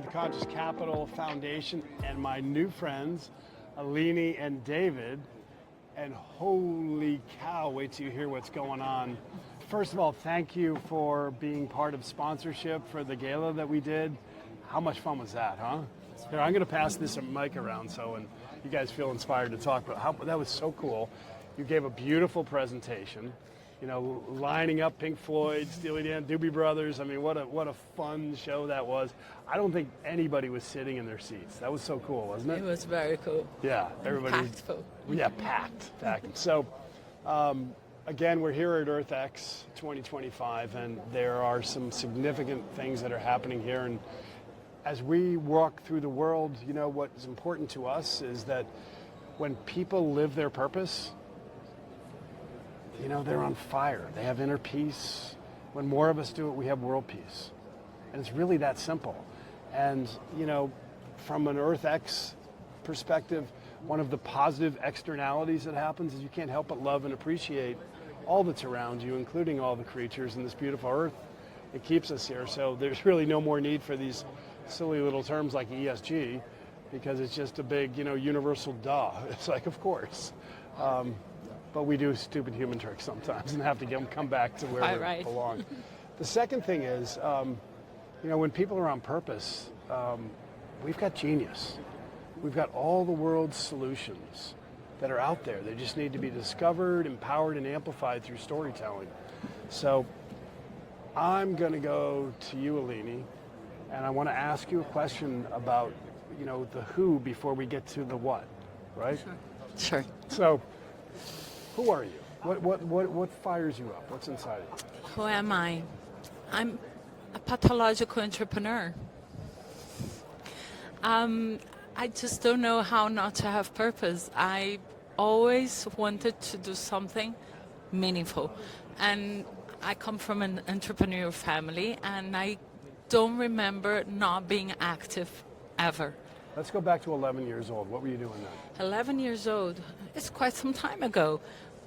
with the Conscious Capital Foundation and my new friends, Aline and David. And holy cow, wait till you hear what's going on. First of all, thank you for being part of sponsorship for the gala that we did. How much fun was that, huh? Here, I'm going to pass this mic around and you guys feel inspired to talk about that was so cool. You gave a beautiful presentation. You know, lining up Pink Floyd, Steely Dan, Doobie Brothers. I mean, what a fun show that was. I don't think anybody was sitting in their seats. That was so cool, wasn't it? It was very cool. Yeah, everybody. Packed full. Yeah, packed. So, again, we're here at EarthX 2025, and there are some significant things that are happening here. And as we walk through the world, you know, what is important to us is that when people live their purpose, you know, they're on fire. They have inner peace. When more of us do it, we have world peace. And it's really that simple. And, you know, from an EarthX perspective, one of the positive externalities that happens is you can't help but love and appreciate all that's around you, including all the creatures in this beautiful earth. It keeps us here. So there's really no more need for these silly little terms like ESG, because it's just a big, you know, universal duh. It's like, of course. But we do stupid human tricks sometimes and have to come back to where we belong. The second thing is, you know, when people are on purpose, we've got genius. We've got all the world's solutions that are out there. They just need to be discovered, empowered, and amplified through storytelling. So I'm going to go to you, Aline, and I want to ask you a question about, you know, the who before we get to the what, right? Sure. So, who are you? What fires you up? What's inside of you? Who am I? I'm a pathological entrepreneur. I just don't know how not to have purpose. I always wanted to do something meaningful. And I come from an entrepreneurial family, and I don't remember not being active ever. Let's go back to 11 years old. What were you doing then? 11 years old. It's quite some time ago.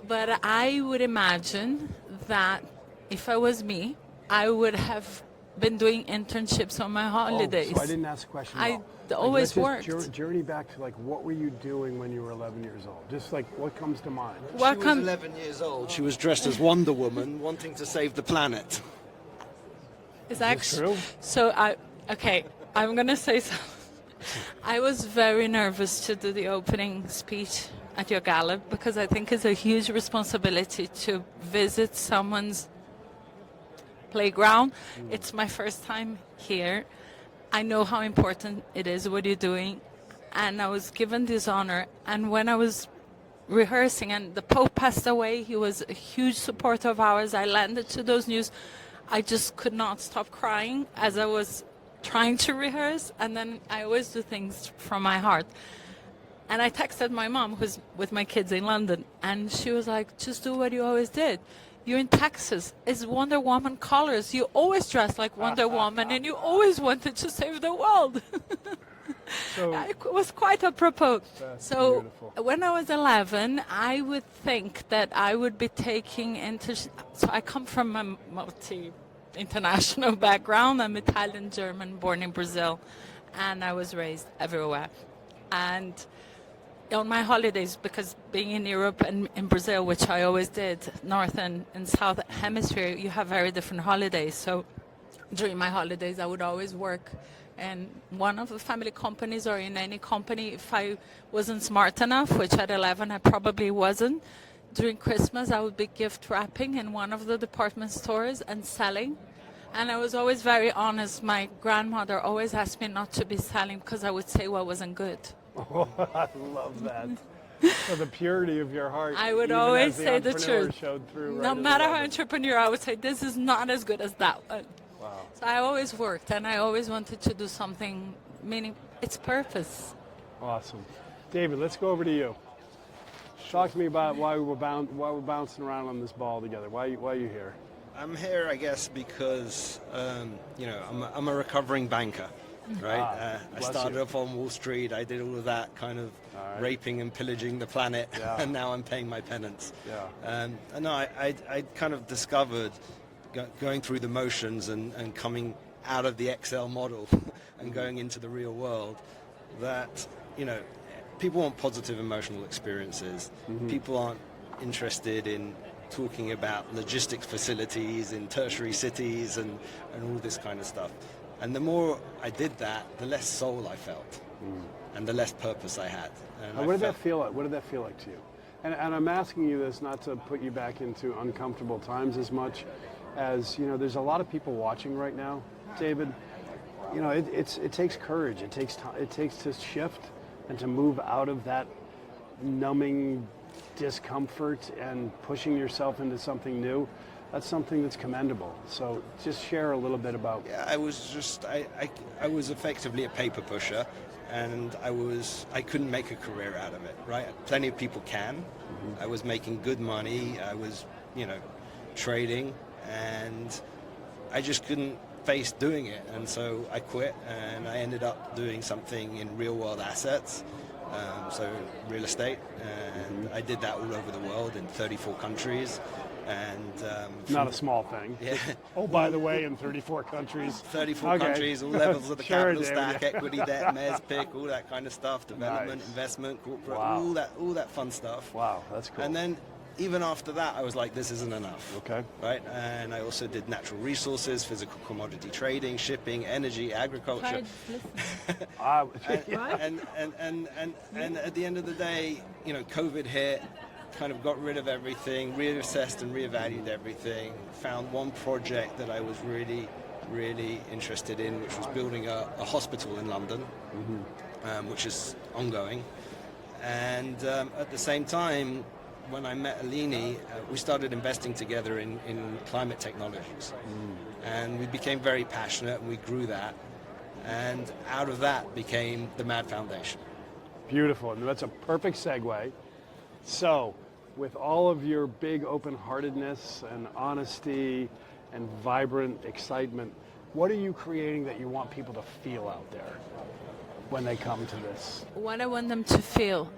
But I would imagine that if I was me, I would have been doing internships on my holidays. Oh, so I didn't ask a question at all. I always worked. Journey back to, like, what were you doing when you were 11 years old? Just like, what comes to mind? She was 11 years old. She was dressed as Wonder Woman, wanting to save the planet. Is this true? So I'm going to say something. I was very nervous to do the opening speech at your gala because I think it's a huge responsibility to visit someone's playground. It's my first time here. I know how important it is what you're doing, and I was given this honor. And when I was rehearsing and the Pope passed away, he was a huge supporter of ours. I landed to those news. I just could not stop crying as I was trying to rehearse, and then I always do things from my heart. And I texted my mom, who's with my kids in London, and she was like, just do what you always did. You're in Texas. It's Wonder Woman colors. You always dress like Wonder Woman, and you always wanted to save the world. So, it was quite apropos. So beautiful. When I was 11, I would think that I would be taking so I come from a multi-international background. I'm Italian, German, born in Brazil, and I was raised everywhere. And on my holidays, because being in Europe and in Brazil, which I always did, North and South Hemisphere, you have very different holidays. So during my holidays, I would always work in one of the family companies or in any company. If I wasn't smart enough, which at 11 I probably wasn't, during Christmas I would be gift wrapping in one of the department stores and selling. And I was always very honest. My grandmother always asked me not to be selling because I would say what wasn't good. Oh, I love that. So the purity of your heart. I would always say the truth. Showed through no matter how entrepreneur, I would say this is not as good as that one. Wow. So I always worked, and I always wanted to do something, meaning its purpose. Awesome. David, let's go over to you. Talk to me about why we're bouncing around on this ball together. Why are you here? I'm here, I guess, because you know, I'm a recovering banker. Right, I started off on Wall Street. I did all of that kind of raping and pillaging the planet, and now I'm paying my penance. And no, I kind of discovered going through the motions and coming out of the Excel model and going into the real world, that, you know, people want positive emotional experiences. People aren't interested in talking about logistics facilities in tertiary cities and all this kind of stuff. And the more I did that, the less soul I felt, and the less purpose I had. And what did that feel like? What did that feel like to you? And I'm asking you this not to put you back into uncomfortable times as much as, you know, there's a lot of people watching right now, David. You know, it takes courage. It takes time. It takes to shift and to move out of that numbing discomfort and pushing yourself into something new. That's something that's commendable. So just share a little bit about. Yeah, I was effectively a paper pusher, and I couldn't make a career out of it, right? Plenty of people can. I was making good money. I was, you know, trading, and I just couldn't face doing it. And so I quit, and I ended up doing something in real world assets. So real estate, and I did that all over the world in 34 countries. And not a small thing. Yeah. Oh, by the way, in 34 countries. 34 countries, all levels of the Sure, capital David, stack, yeah. equity, debt, MES, PIC, all that kind of stuff, development, Nice. investment, corporate, Wow. all that fun stuff. Wow, that's cool. And then even after that, I was like, this isn't enough. Okay. Right? And I also did natural resources, physical commodity trading, shipping, energy, agriculture. And at the end of the day, you know, COVID hit, kind of got rid of everything, reassessed and reevaluated everything, found one project that I was really, really interested in, which was building a hospital in London, which is ongoing. And at the same time, when I met Aline, we started investing together in climate technologies. And we became very passionate, and we grew that. And out of that became the MAD Foundation. Beautiful, and that's a perfect segue. So, with all of your big open-heartedness and honesty and vibrant excitement, what are you creating that you want people to feel out there when they come to this? What I want them to feel,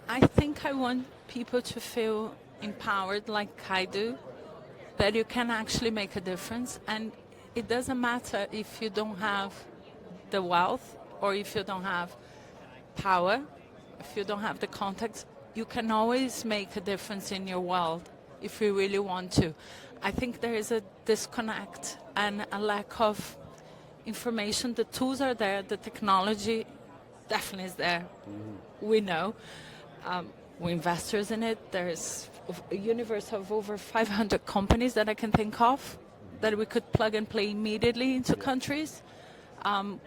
I think I want people to feel empowered like I do, that you can actually make a difference. And it doesn't matter if you don't have the wealth or if you don't have power, if you don't have the contacts. You can always make a difference in your world if you really want to. I think there is a disconnect and a lack of information. The tools are there, the technology definitely is there. We know. We're investors in it. There's a universe of over 500 companies that I can think of that we could plug and play immediately into countries.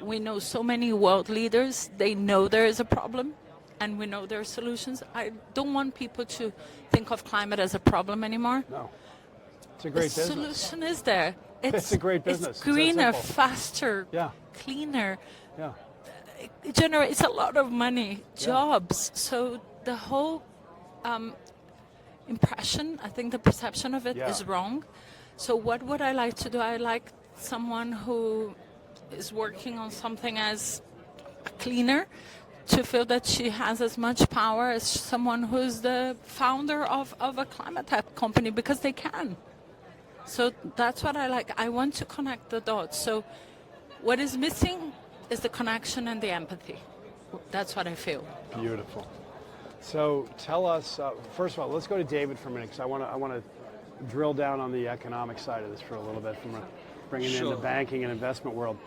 We know so many world leaders. They know there is a problem, and we know there are solutions. I don't want people to think of climate as a problem anymore. No. It's a great business. The solution is there. It's a great business. It's It's that greener, simple. faster, Yeah. cleaner. Yeah. It generates a lot of money, jobs. So the whole impression, I think the perception of it is wrong. So what would I like to do? I like someone who is working on something as a cleaner to feel that she has as much power as someone who's the founder of a climate tech company, because they can. So that's what I like. I want to connect the dots. So what is missing is the connection and the empathy. That's what I feel. Beautiful. So tell us, first of all, let's go to David for a minute, because I want to drill down on the economic side of this for a little bit, from bringing in the banking and investment world.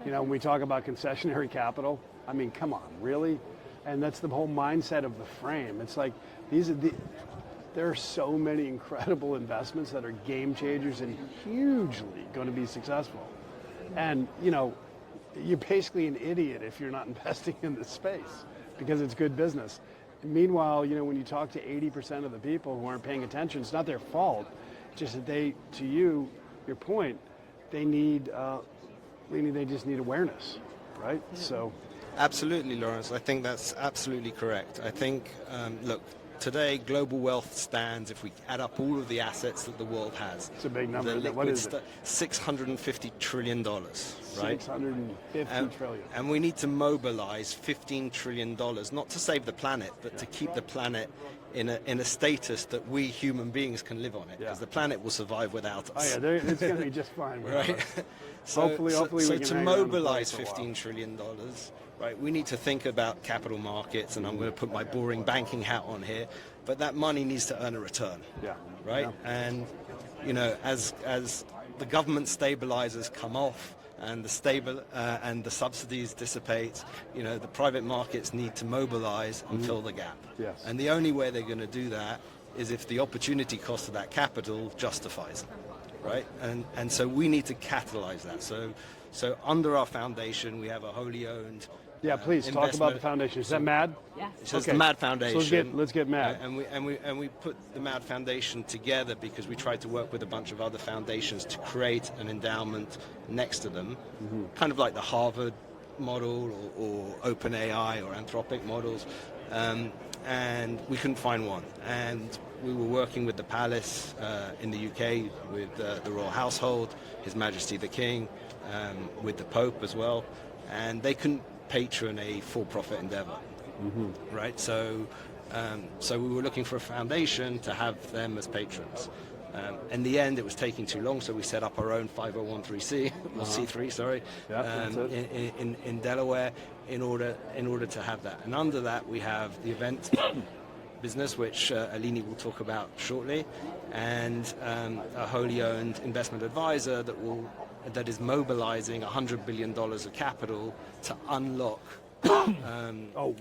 You know, when we talk about concessionary capital, I mean, come on, really? And that's the whole mindset of the frame. It's like, there are so many incredible investments that are game changers and hugely going to be successful. And, you know, you're basically an idiot if you're not investing in this space, because it's good business. And meanwhile, you know, when you talk to 80% of the people who aren't paying attention, it's not their fault. It's just that they, to you, your point, they just need awareness, right? So. Absolutely, Lawrence. I think that's absolutely correct. I think, look, today global wealth stands, if we add up all of the assets that the world has. It's a big number. What is it? $650 trillion, right? 650 trillion. And we need to mobilize $15 trillion, not to save the planet, but to keep the planet in a status that we human beings can live on it, because the planet will survive without us. Oh yeah, it's going to be just fine. Right. Hopefully, we can to hang around mobilize for a while. $15 trillion, right? We need to think about capital markets, and I'm going to put my boring banking hat on here, but that money needs to earn a return. Yeah. Right. Yeah. And as the government stabilizers come off, and the subsidies dissipate, the private markets need to mobilize and fill the gap. Yes. And the only way they're going to do that is if the opportunity cost of that capital justifies it, right? And so we need to catalyze that. So under our foundation, we have a wholly owned. Yeah, please talk about the foundation. Is that MAD? Yes. So it's the MAD Foundation. So let's get MAD. And we put the MAD Foundation together because we tried to work with a bunch of other foundations to create an endowment next to them, kind of like the Harvard model or OpenAI or Anthropic models, and we couldn't find one. And we were working with the Palace in the UK, with the Royal Household, His Majesty the King, with the Pope as well, and they couldn't patron a for-profit endeavor, right? So we were looking for a foundation to have them as patrons. In the end, it was taking too long, so we set up our own 501c or C3, sorry, in Delaware, in order to have that. And under that, we have the event business, which Aline will talk about shortly, and a wholly owned investment advisor that is mobilizing $100 billion of capital to unlock. Unlock.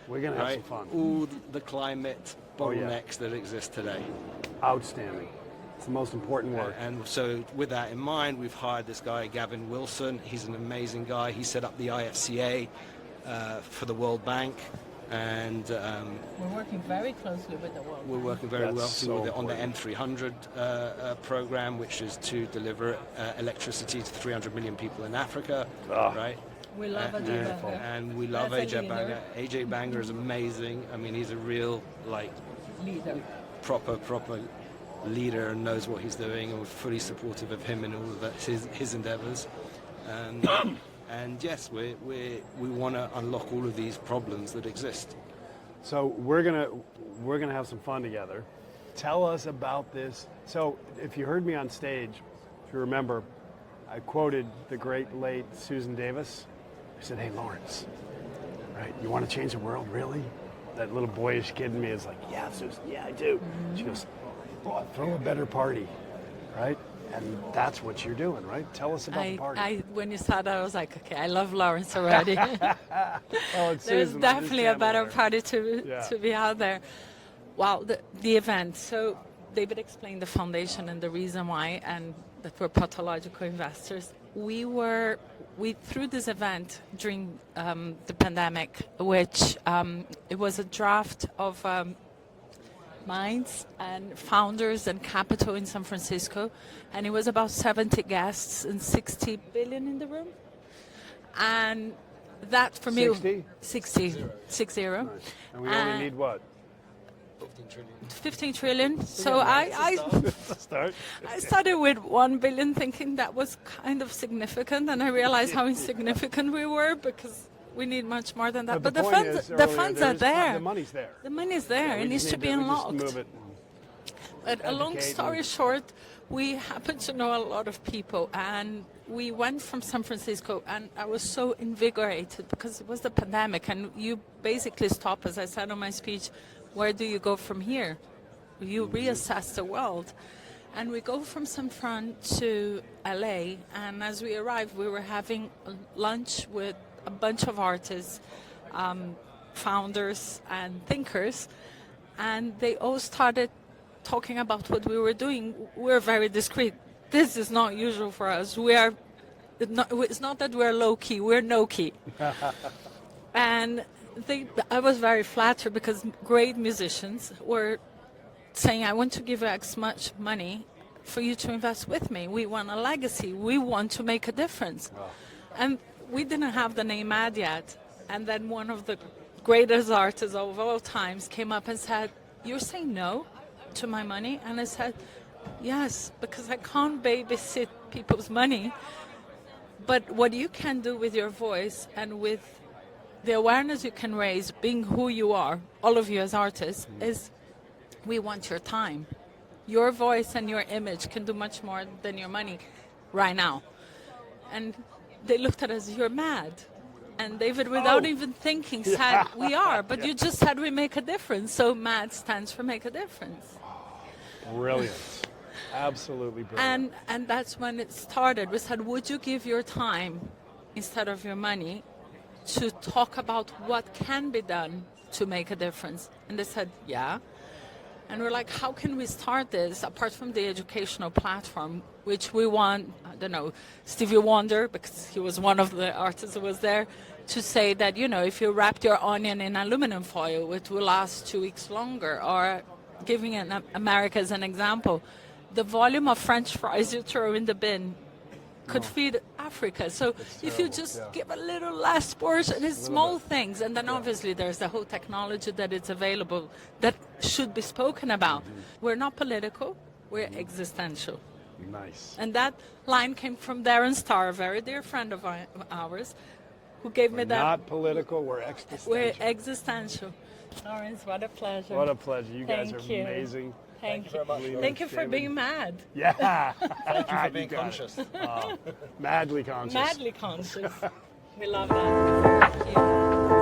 We're gonna have some fun. All the climate bottlenecks that exist today. Outstanding. It's the most important work. And so with that in mind, we've hired this guy, Gavin Wilson. He's an amazing guy. He set up the IFCA for the World Bank. And we're working very closely with the World Bank. We're working very well so on the M300 program, which is to deliver electricity to 300 million people in Africa, right? We love AJ Banger. And we love AJ Banger. AJ Banger is amazing. I mean, he's a real, leader. Proper leader, and knows what he's doing, and we're fully supportive of him in all of his endeavors. And yes, we want to unlock all of these problems that exist. So we're gonna have some fun together. Tell us about this. So if you heard me on stage, if you remember, I quoted the great late Susan Davis. I said, "Hey Lawrence, right? You want to change the world, really?" That little boyish kid in me is like, "Yeah, Susan, yeah, I do." She goes, "Well, throw a better party, right?" And that's what you're doing, right? Tell us about the party. When you said that, I was like, okay, I love Lawrence already. It's There's Susan, definitely a better there. party to be out there. Well, the event. So David explained the foundation and the reason why, and that we're pathological investors. We threw this event during the pandemic, which it was a draft of minds and founders and capital in San Francisco, and it was about 70 guests and 60 billion in the room. And that for me 60. Nice. And we only need what? 15 trillion. So I Start. I started with 1 billion thinking that was kind of significant, and I realized how insignificant we were because we need much more than that. But the funds are there. The money's there. The money's there. Yeah, it needs to be unlocked. We just move it. But a long story short, we happen to know a lot of people, and we went from San Francisco, and I was so invigorated because it was the pandemic, and you basically stop, as I said on my speech, where do you go from here? You reassess the world. And we go from San Fran to LA, and as we arrived, we were having lunch with a bunch of artists, founders and thinkers, and they all started talking about what we were doing. We're very discreet. This is not usual for us. It's not that we're low-key, we're no-key. And I was very flattered because great musicians were saying, I want to give X much money for you to invest with me. We want a legacy. We want to make a difference. Wow. And we didn't have the name ad yet. And then one of the greatest artists of all times came up and said, you're saying no to my money? And I said, yes, because I can't babysit people's money. But what you can do with your voice and with the awareness you can raise, being who you are, all of you as artists, is we want your time. Your voice and your image can do much more than your money right now. And they looked at us, you're mad. And David, without even thinking, said, we are, but you just said we make a difference. So MAD stands for make a difference. Brilliant. Absolutely brilliant. And that's when it started. We said, would you give your time instead of your money to talk about what can be done to make a difference? And they said, yeah. And we're like, how can we start this apart from the educational platform, which we want, I don't know, Stevie Wonder, because he was one of the artists who was there, to say that, you know, if you wrapped your onion in aluminum foil, it will last 2 weeks longer. Or giving America as an example, the volume of French fries you throw in the bin could feed Africa. So if you just give a little less portion, it's small things. And then obviously there's the whole technology that is available that should be spoken about. We're not political, we're existential. Nice. And that line came from Darren Starr, a very dear friend of ours, who gave me that. Not political, we're existential. We're existential. Lawrence, what a pleasure. What a pleasure. You guys are Thank you. amazing. Thank you very much. Thank you for being mad. Yeah. Thank you for being conscious. Madly conscious. Madly conscious. We love that. Thank you.